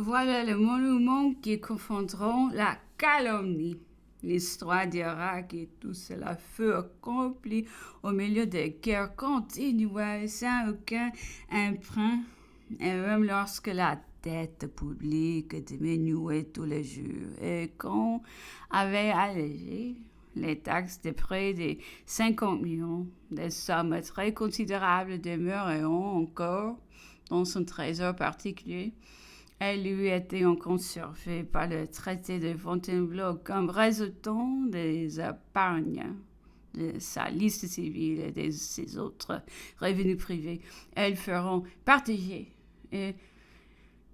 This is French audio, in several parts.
Voilà le monument qui confondront la calomnie. L'histoire dira que tout cela fut accompli au milieu de guerres continuelles sans aucun emprunt, et même lorsque la dette publique diminuait tous les jours et qu'on avait allégé les taxes de près de 50 millions, des sommes très considérables demeureront encore dans son trésor particulier. Elle lui était conservée par le traité de Fontainebleau comme résultant des épargnes de sa liste civile et de ses autres revenus privés. Elles feront partager et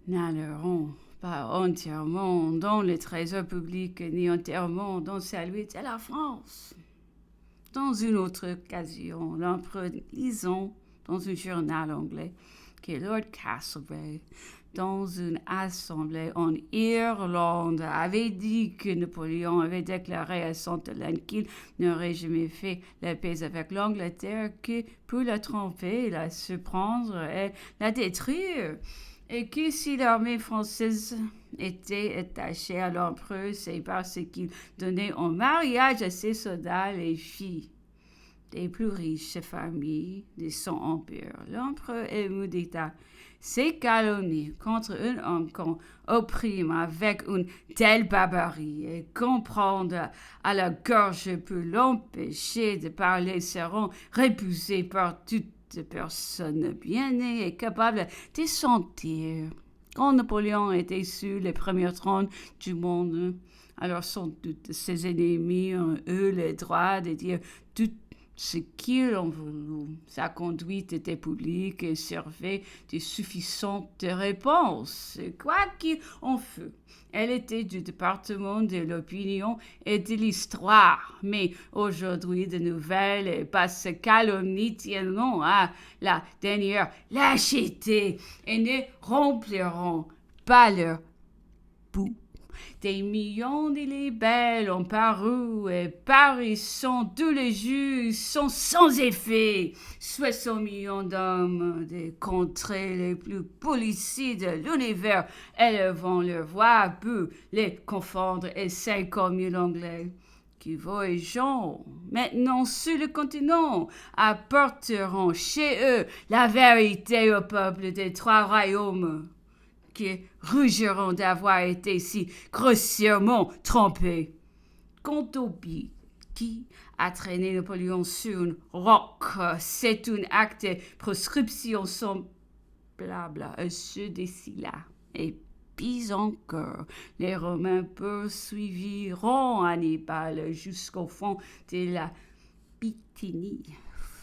n'alleront pas entièrement dans le trésor public ni entièrement dans celui de la France. Dans une autre occasion, l'empereur lisant dans un journal anglais que Lord Castlereagh, dans une assemblée en Irlande, avait dit que Napoléon avait déclaré à Sunderland qu'il n'aurait jamais fait la paix avec l'Angleterre que pour la tromper, la surprendre et la détruire, et que si l'armée française était attachée à l'empereur, c'est parce qu'il donnait en mariage à ses soldats les filles des plus riches familles de son empire. L'empereur ému d'État, ces calomnies contre un homme qu'on opprime avec une telle barbarie et qu'on prend à la gorge pour l'empêcher de parler seront repoussés par toute personne bien née et capable de sentir. Quand Napoléon était sur le premier trône du monde, alors sans doute ses ennemis ont eu le droit de dire tout ce qu'ils ont voulu. Sa conduite était publique et servait de suffisante réponse. Quoi qu'il en fût, elle était du département de l'opinion et de l'histoire. Mais aujourd'hui, de nouvelles et basses calomnies tiendront à la dernière lâcheté et ne rempliront pas leur bout. Des millions de libelles ont paru et paraissant tous les jours sont sans effet. 60 millions d'hommes des contrées les plus policiers de l'univers élevant leur voix pour les confondre et 50 000 Anglais qui voyageant maintenant sur le continent apporteront chez eux la vérité au peuple des trois royaumes, qui rugiront d'avoir été si grossièrement trompés. Quant au billet qui a traîné Napoléon sur un roc, c'est un acte de proscription semblable à ceux des Scylla. Et pis encore, les Romains poursuiviront Hannibal jusqu'au fond de la Bithynie.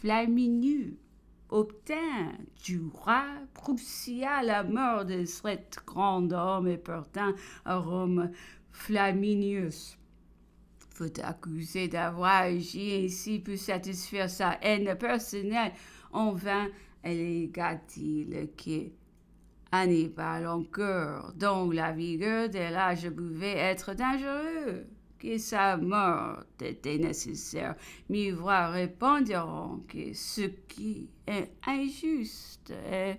Flaminius obtint du roi prussien la mort de cet grand homme et portant à Rome. Flaminius fut accusé d'avoir agi ainsi pour satisfaire sa haine personnelle. En vain, allégua-t-il que Hannibal encore, dont la vigueur de l'âge pouvait être dangereuse, que sa mort était nécessaire. Mais voix répondiront que ce qui est injuste et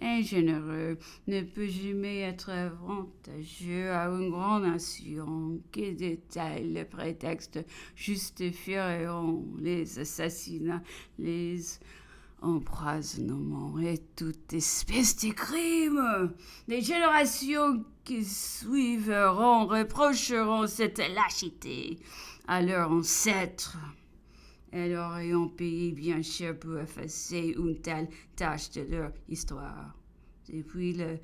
ingénéreux ne peut jamais être avantageux à une grande nation, que de tels prétextes justifieront les assassinats, les empoisonnements et toute espèce de crime. Les générations qui suivront reprocheront cette lâcheté à leurs ancêtres. Elles auraient payé bien cher pour effacer une telle tâche de leur histoire. Depuis le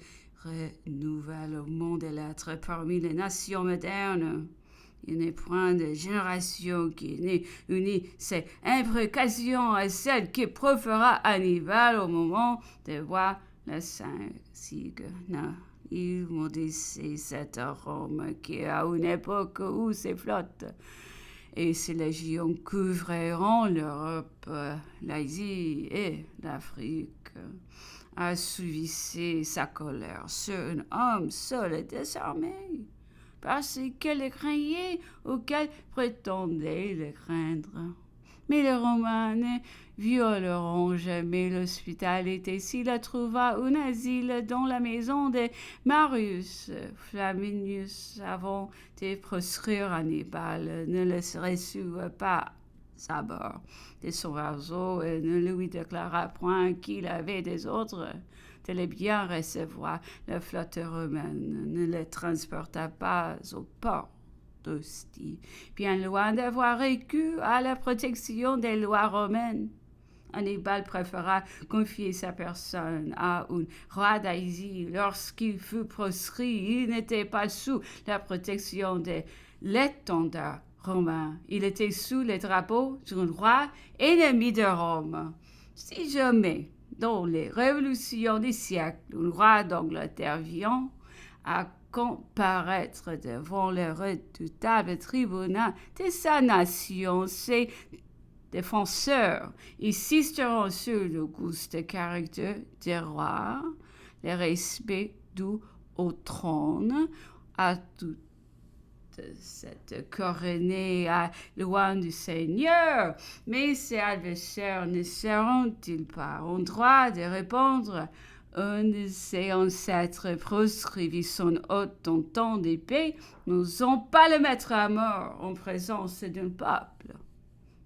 renouvellement de l'être parmi les nations modernes, il n'est point de génération qui n'ait uni ses imprécations à celle qui proféra Hannibal au moment de voir la Saint-Sigue. Non, il maudissait cet Rome qui, à une époque où ses flottes et ses légions couvriront l'Europe, l'Asie et l'Afrique, assouvissait sa colère sur un homme seul et désarmé, parce qu'elle le craignait ou qu'elle prétendait le craindre. Mais les Romains ne violeront jamais l'hospitalité s'il trouva un asile dans la maison de Marius Flaminius avant de proscrire Hannibal. Ne le reçut pas à bord de son oiseau et ne lui déclara point qu'il avait des ordres de les bien recevoir. La flotte romaine ne les transporta pas au port d'Ostie, bien loin d'avoir recours à la protection des lois romaines. Hannibal préféra confier sa personne à un roi d'Asie. Lorsqu'il fut proscrit, il n'était pas sous la protection de l'étendard romain. Il était sous les drapeaux d'un roi ennemi de Rome. Si jamais, dans les révolutions des siècles, un roi d'Angleterre vient à comparaître devant le redoutable tribunal de sa nation, ses défenseurs insisteront sur le goût de caractère du roi, le respect dû au trône, à toute cette couronnée loin du Seigneur. Mais ses adversaires ne seront-ils pas en droit de répondre? Un de ses ancêtres proscrivit son hôte en temps d'épée, n'osant pas le mettre à mort en présence d'un peuple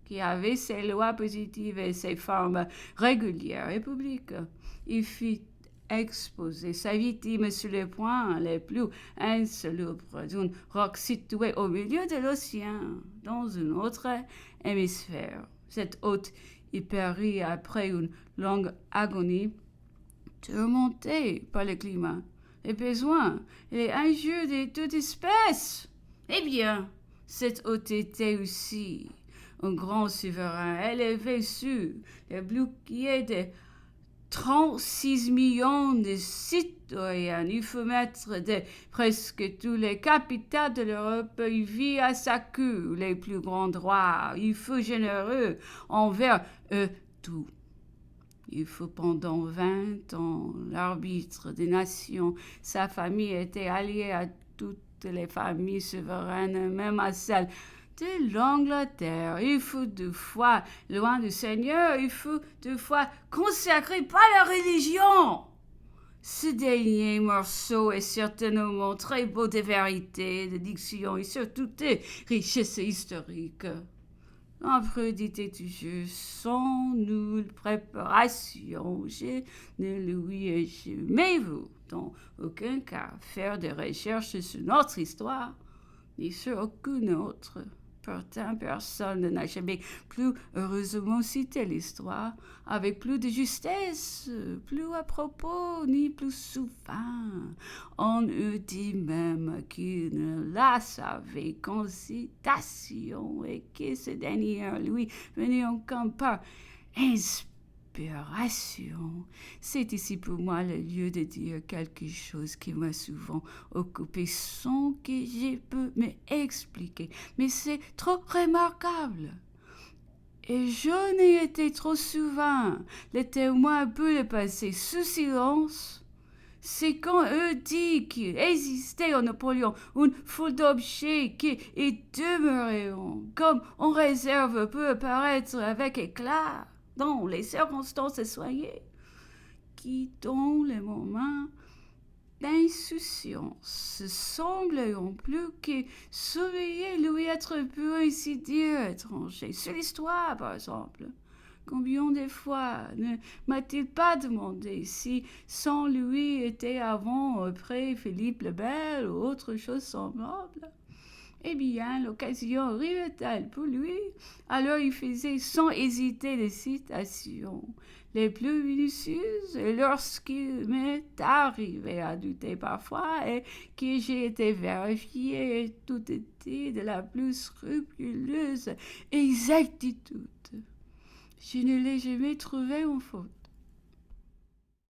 qui avait ses lois positives et ses formes régulières et publiques. Il fit exposer sa victime sur les points les plus insalubres d'un roc situé au milieu de l'océan, dans un autre hémisphère. Cet hôte y périt après une longue agonie, tourmenté par le climat, les besoins et les injures de toute espèce. Eh bien, cet hôte était aussi un grand souverain élevé sur les boucliers de 36 millions de citoyens. Il faut mettre de presque tous les capitales de l'Europe. Il vit à sa cour les plus grands droits. Il fut généreux envers eux tous. Il fut pendant 20 ans l'arbitre des nations. Sa famille était alliée à toutes les familles souveraines, même à celles de l'Angleterre. Il fut 2 fois loin du Seigneur. Il fut 2 fois consacré par la religion. Ce dernier morceau est certainement très beau de vérité, de diction et surtout de richesse historique. L'empereur disait toujours, sans nulle préparation, je ne lui ai jamais vu, dans aucun cas, faire de recherches sur notre histoire, ni sur aucune autre. Pourtant, personne n'a jamais plus heureusement cité l'histoire, avec plus de justesse, plus à propos, ni plus souvent. On eût dit même qu'il ne la savait qu'en citation et que ce dernier lui venait encore par inspiration. C'est ici pour moi le lieu de dire quelque chose qui m'a souvent occupé sans que je peux m'expliquer. Mais c'est trop remarquable. Et je n'ai été trop souvent le témoin peut le passer sous silence. C'est quand eux dit qu'il existait en Napoléon une foule d'objets qui y demeureront, comme en réserve peut apparaître avec éclat dans les circonstances soignées, qui dans les moments d'insouciance semblent plus que surveiller lui être peu ainsi dire étranger. Sur l'histoire, par exemple. Combien de fois ne m'a-t-il pas demandé si sans lui était avant après Philippe le Bel ou autre chose semblable? Eh bien, l'occasion arrivait-elle pour lui? Alors il faisait sans hésiter les citations les plus minutieuses, et lorsqu'il m'est arrivé à douter parfois, et que j'ai été vérifié, et tout était de la plus scrupuleuse exactitude. Je ne l'ai jamais trouvé en faute.